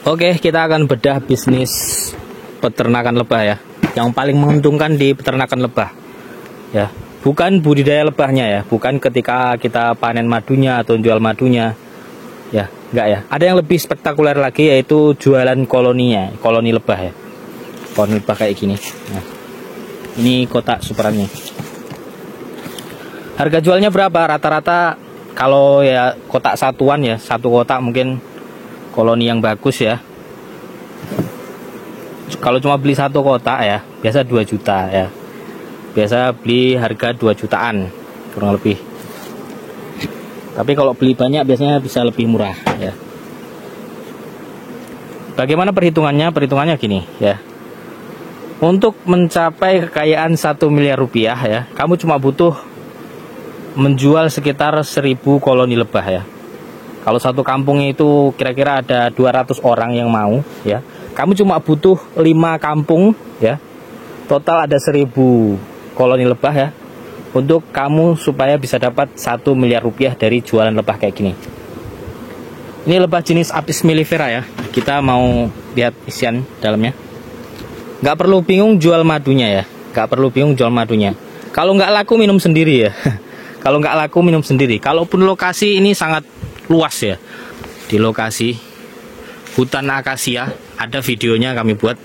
Oke, kita akan bedah bisnis peternakan lebah ya. Yang paling menguntungkan di peternakan lebah ya, bukan budidaya lebahnya ya, bukan ketika kita panen madunya atau jual madunya ya, enggak ya. Ada yang lebih spektakuler lagi, yaitu jualan koloninya, koloni lebah ya. Koloni lebah kayak gini. Nah, ini kotak superannya. Harga jualnya berapa? Rata-rata kalau ya kotak satuan ya, satu kotak mungkin koloni yang bagus ya. Kalau cuma beli satu kotak ya, biasa 2 juta ya. Biasa beli harga 2 jutaan kurang lebih. Tapi kalau beli banyak biasanya bisa lebih murah ya. Bagaimana perhitungannya? Perhitungannya gini ya. Untuk mencapai kekayaan 1 miliar rupiah ya, kamu cuma butuh menjual sekitar 1000 koloni lebah ya. Kalau satu kampung itu kira-kira ada 200 orang yang mau ya, kamu cuma butuh 5 kampung ya, total ada 1000 koloni lebah ya, untuk kamu supaya bisa dapat 1 miliar rupiah dari jualan lebah kayak gini. Ini lebah jenis Apis mellifera ya. Kita mau lihat isian dalamnya. Nggak perlu bingung jual madunya ya, nggak perlu bingung jual madunya. Kalau nggak laku minum sendiri ya. Kalau nggak laku minum sendiri. Kalaupun lokasi ini sangat luas ya, di lokasi hutan akasia, ada videonya kami buat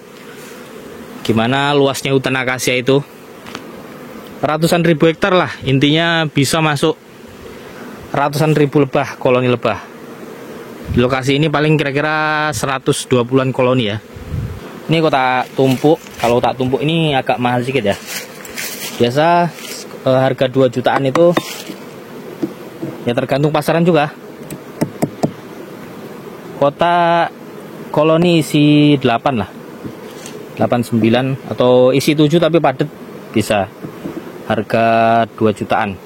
gimana luasnya hutan akasia itu, ratusan ribu hektar lah, intinya bisa masuk ratusan ribu lebah, koloni lebah. Di lokasi ini paling kira-kira 120-an koloni ya. Ini kotak tumpuk. Kalau tak tumpuk ini agak mahal sedikit ya. Biasa harga 2 jutaan itu ya, tergantung pasaran juga. Kotak koloni isi 8 lah, 8, 9 atau isi 7 tapi padat, bisa harga 2 jutaan.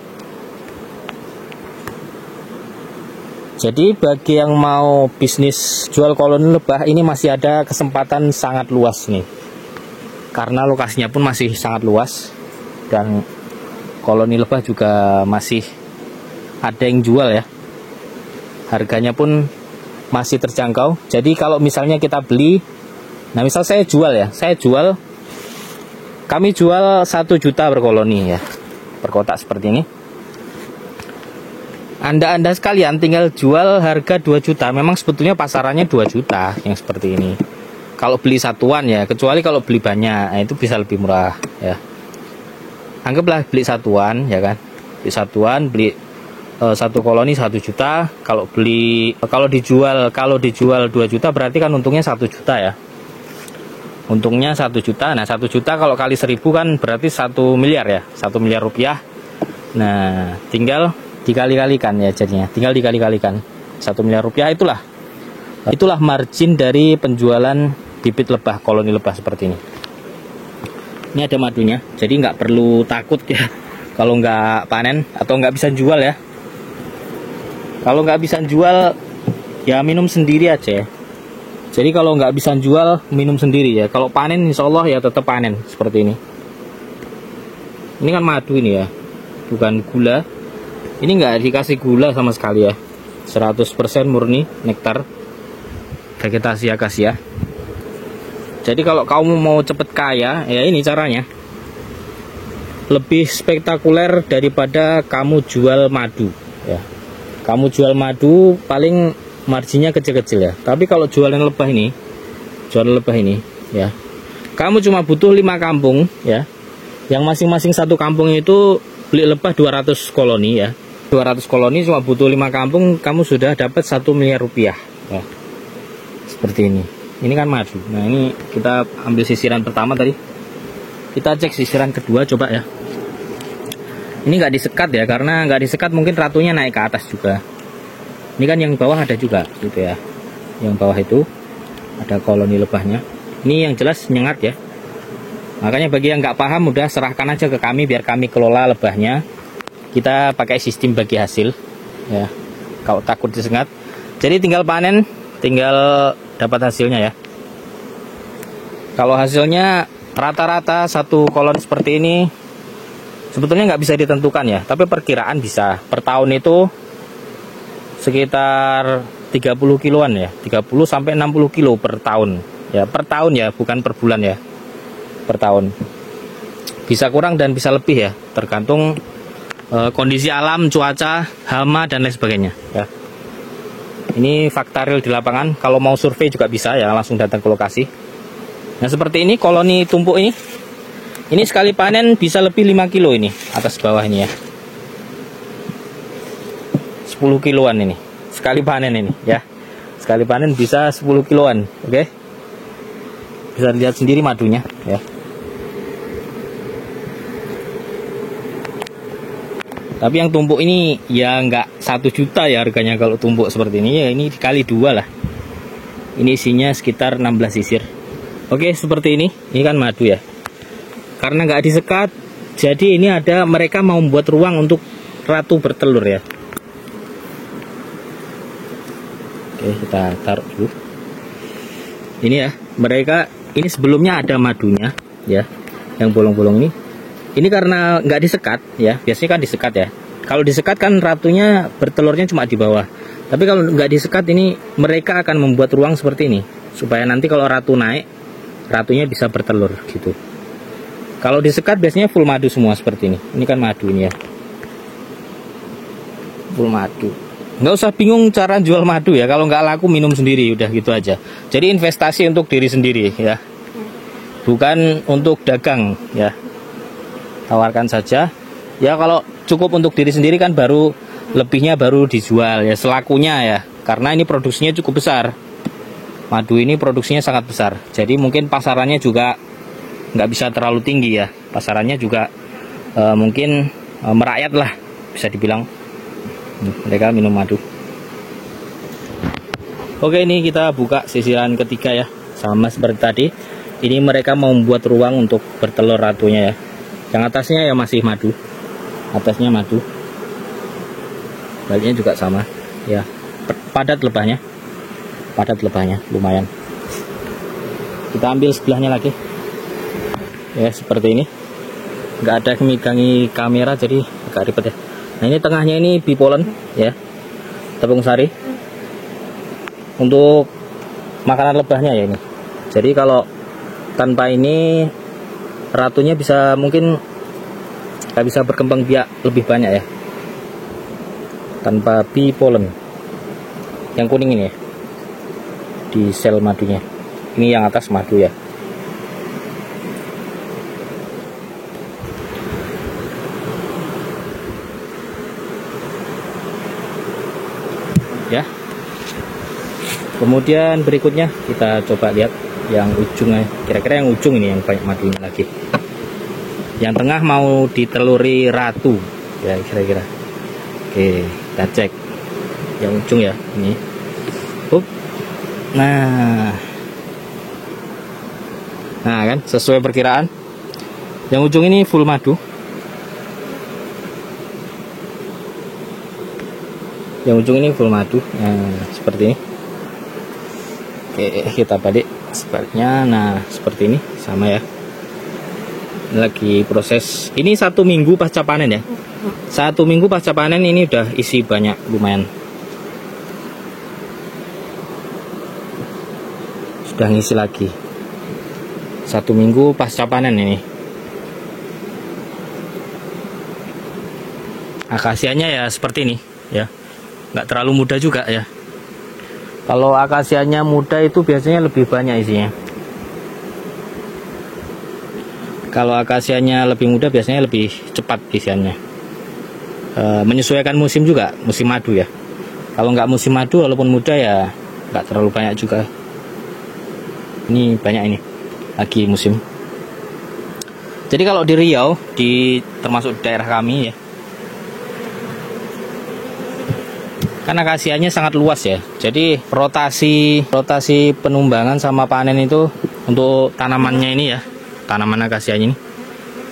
Jadi bagi yang mau bisnis jual koloni lebah ini masih ada kesempatan sangat luas nih, karena lokasinya pun masih sangat luas dan koloni lebah juga masih ada yang jual ya. Harganya pun masih terjangkau. Jadi kalau misalnya kita beli, nah misal saya jual ya, kami jual 1 juta per koloni ya, per kotak seperti ini. Anda sekalian tinggal jual harga 2 juta. Memang sebetulnya pasarannya 2 juta yang seperti ini. Kalau beli satuan ya, kecuali kalau beli banyak, nah itu bisa lebih murah ya. Anggaplah beli satuan ya kan, beli satuan, beli satu koloni 1 juta. Kalau dijual 2 juta berarti kan untungnya 1 juta ya. Untungnya 1 juta. Nah 1 juta kalau kali 1000 kan berarti 1 miliar ya, 1 miliar rupiah. Nah tinggal dikali-kalikan ya, jadinya tinggal dikali-kalikan 1 miliar rupiah. Itulah margin dari penjualan bibit lebah, koloni lebah seperti ini. Ini ada madunya, jadi nggak perlu takut ya kalau nggak panen atau nggak bisa jual ya. Kalau nggak bisa jual ya minum sendiri aja ya. Jadi kalau nggak bisa jual minum sendiri ya. Kalau panen insya Allah ya tetap panen seperti ini. Ini kan madu ini ya, bukan gula. Ini nggak dikasih gula sama sekali ya, 100% murni nektar vegetasi akasia. Jadi kalau kamu mau cepet kaya ya, ini caranya. Lebih spektakuler daripada kamu jual madu ya. Kamu jual madu paling marginnya kecil-kecil ya. Tapi kalau jualan lebah ini ya, kamu cuma butuh 5 kampung ya, yang masing-masing satu kampung itu beli lebah 200 koloni ya. 200 koloni cuma butuh 5 kampung, kamu sudah dapat 1 miliar rupiah ya. Seperti ini. Ini kan madu. Nah ini kita ambil sisiran pertama tadi, kita cek sisiran kedua coba ya. Ini nggak disekat ya, karena nggak disekat mungkin ratunya naik ke atas juga. Ini kan yang bawah ada juga gitu ya. Yang bawah itu ada koloni lebahnya. Ini yang jelas nyengat ya. Makanya bagi yang nggak paham udah serahkan aja ke kami, biar kami kelola lebahnya. Kita pakai sistem bagi hasil ya. Kalau takut disengat, jadi tinggal panen, tinggal dapat hasilnya ya. Kalau hasilnya rata-rata satu kolon seperti ini sebetulnya nggak bisa ditentukan ya, tapi perkiraan bisa per tahun itu sekitar 30 kiloan ya, 30 sampai 60 kilo per tahun. Ya, per tahun ya, bukan per bulan ya. Per tahun. Bisa kurang dan bisa lebih ya, tergantung kondisi alam, cuaca, hama dan lain sebagainya ya. Ini fakta real di lapangan. Kalau mau survei juga bisa ya, langsung datang ke lokasi. Nah, seperti ini koloni tumpuk ini. Ini sekali panen bisa lebih 5 kilo ini, atas bawah ini ya. 10 kiloan ini. Sekali panen ini ya. Sekali panen bisa 10 kiloan, oke? Bisa lihat sendiri madunya ya. Tapi yang tumpuk ini ya nggak 1 juta ya harganya kalau tumpuk seperti ini ya, ini dikali 2 lah. Ini isinya sekitar 16 sisir. Oke, seperti ini. Ini kan madu ya. Karena nggak disekat, jadi ini ada mereka mau membuat ruang untuk ratu bertelur ya. Oke, kita taruh dulu. Ini ya, mereka ini sebelumnya ada madunya ya, yang bolong-bolong ini. Ini karena nggak disekat ya, biasanya kan disekat ya. Kalau disekat kan ratunya bertelurnya cuma di bawah. Tapi kalau nggak disekat ini mereka akan membuat ruang seperti ini supaya nanti kalau ratu naik, ratunya bisa bertelur gitu. Kalau disekat biasanya full madu semua seperti ini. Ini kan madu ini ya, full madu. Nggak usah bingung cara jual madu ya. Kalau nggak laku minum sendiri udah gitu aja. Jadi investasi untuk diri sendiri ya, bukan untuk dagang ya. Tawarkan saja ya, kalau cukup untuk diri sendiri kan baru lebihnya baru dijual ya, selakunya ya, karena ini produksinya cukup besar. Madu ini produksinya sangat besar, jadi mungkin pasarannya juga nggak bisa terlalu tinggi ya, pasarannya juga mungkin merakyat lah bisa dibilang. Mereka minum madu. Oke, ini kita buka sisiran ketiga ya, sama seperti tadi. Ini mereka mau membuat ruang untuk bertelur ratunya ya. Yang atasnya ya masih madu, atasnya madu, baliknya juga sama ya, padat lebahnya lumayan. Kita ambil sebelahnya lagi ya, seperti ini. Nggak ada megangi kamera jadi agak ribet ya. Nah, ini tengahnya ini bipolen ya, tepung sari untuk makanan lebahnya ya ini. Jadi kalau tanpa ini ratunya bisa mungkin nggak bisa berkembang biak lebih banyak ya, tanpa bipolen. Yang kuning ini ya, di sel madunya. Ini yang atas madu ya. Ya. Kemudian berikutnya kita coba lihat yang ujungnya. Kira-kira yang ujung ini yang banyak madunya lagi. Yang tengah mau diteluri ratu ya kira-kira. Oke, kita cek yang ujung ya ini. Nah kan sesuai perkiraan. Yang ujung ini full madu. Yang ujung ini full madu. Nah, seperti ini. Oke, kita balik sebaliknya. Nah, seperti ini sama ya. Lagi proses. Ini 1 minggu pasca panen ya. 1 minggu pasca panen ini udah isi banyak, lumayan. Sudah ngisi lagi. 1 minggu pasca panen ini. Akasianya ya seperti ini ya. Nggak terlalu muda juga ya. Kalau akasianya muda itu biasanya lebih banyak isinya. Kalau akasianya lebih muda biasanya lebih cepat isiannya. Menyesuaikan musim juga, musim madu ya. Kalau nggak musim madu walaupun muda ya nggak terlalu banyak juga. Ini banyak ini lagi musim. Jadi kalau di Riau, termasuk daerah kami ya, kan akasianya sangat luas ya. Jadi rotasi penumbangan sama panen itu untuk tanamannya ini ya, tanaman akasianya ini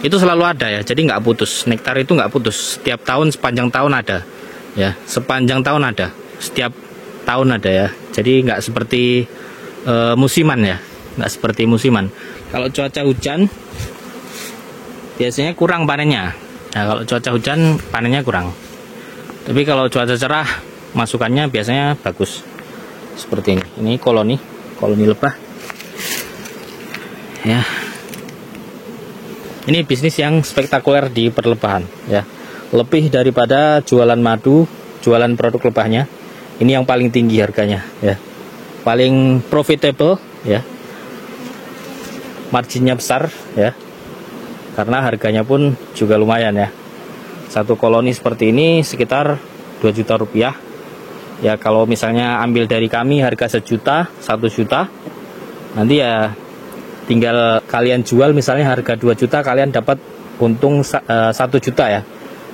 itu selalu ada ya. Jadi nggak putus, nektar itu nggak putus. Setiap tahun sepanjang tahun ada ya, sepanjang tahun ada, setiap tahun ada ya. Jadi nggak seperti musiman ya, nggak seperti musiman. Kalau cuaca hujan biasanya kurang panennya. Nah, kalau cuaca hujan panennya kurang. Tapi kalau cuaca cerah masukannya biasanya bagus. seperti ini. Ini koloni lebah. Ya. Ini bisnis yang spektakuler di perlebahan ya. Lebih daripada jualan madu, jualan produk lebahnya. Ini yang paling tinggi harganya ya. Paling profitable ya. Marginnya besar ya. Karena harganya pun juga lumayan ya. Satu koloni seperti ini sekitar 2 juta rupiah. Ya kalau misalnya ambil dari kami harga 1 juta, 1 juta. Nanti ya tinggal kalian jual misalnya harga 2 juta, kalian dapat untung 1 juta ya.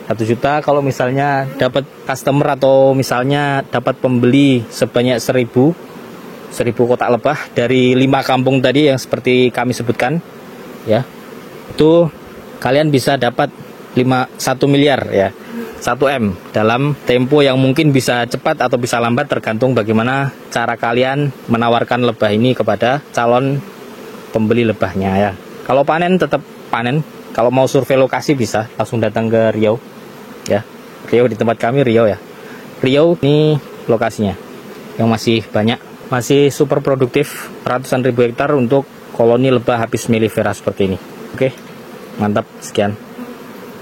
1 juta kalau misalnya dapat customer atau misalnya dapat pembeli sebanyak 1000 kotak lebah dari 5 kampung tadi yang seperti kami sebutkan ya. Itu kalian bisa dapat 1 miliar ya. 1M dalam tempo yang mungkin bisa cepat atau bisa lambat tergantung bagaimana cara kalian menawarkan lebah ini kepada calon pembeli lebahnya ya. Kalau panen tetap panen. Kalau mau survei lokasi bisa langsung datang ke Riau ya. Riau di tempat kami Riau ya. Riau ini lokasinya yang masih banyak, masih super produktif, ratusan ribu hektar untuk koloni lebah Apis mellifera seperti ini. Oke, mantap, sekian.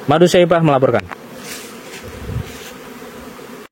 Madu Syaibah melaporkan.